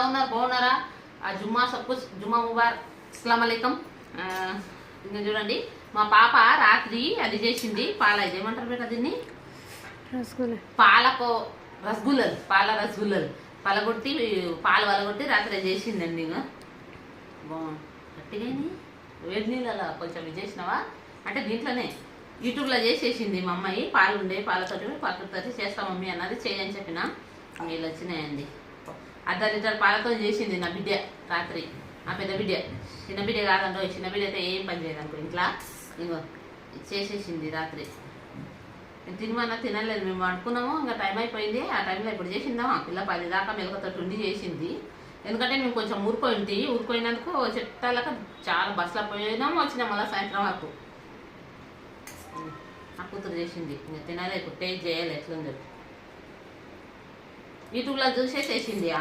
ఉన్నారు? బాగున్నారా? ఆ జుమ్మా సబ్కు జుమ్మా ముబారక్, అస్సలాము అలైకుం. ఇంకా చూడండి, మా పాప రాత్రి అది చేసింది, పాల ఇది ఏమంటారు బేట దీన్ని, పాలకు రసగుల్లలు, పాల రసగుల్లలు పలగొట్టి పాలు వలగొట్టి రాత్రి చేసిందండి. ఇంకా గట్టిగా వేడి నీళ్ళ కొంచెం ఇది చేసినావా అంటే దీంట్లోనే యూట్యూబ్లో చేసేసింది మా అమ్మాయి. పాలు ఉండే పాలతోటి పాలతో చేస్తాం మమ్మీ అన్నది, చేయని చెప్పిన వీళ్ళు వచ్చినాయండి. 1/2 లీటర్ పాలతో చేసింది నా బిడ్డ రాత్రి. ఆ పెద్ద బిడ్డ, చిన్న బిడ్డ కాదంటో, చిన్న బిడ్డ అయితే ఏం పని చేయదు అనుకో ఇంట్లో. ఇంకో చేసేసింది రాత్రి. తినమన్నా తినలేదు, మేము అనుకున్నాము. ఇంకా టైం అయిపోయింది. ఆ టైంలో ఇప్పుడు చేసిందాం. ఆ పిల్ల 10 దాకా మెలకతోటి ఉండి చేసింది. ఎందుకంటే మేము కొంచెం ఊరిపోయినందుకు చెట్టాలక చాలా బస్సులో పోయినాము, వచ్చినాం మళ్ళీ సాయంత్రం వరకు. ఆ కూతురు చేసింది, ఇంకా తినాలి, ఇప్పుడు టేస్ట్ చేయాలి ఎట్లుంది. యూట్యూబ్లో చూసే చేసింది ఆమె.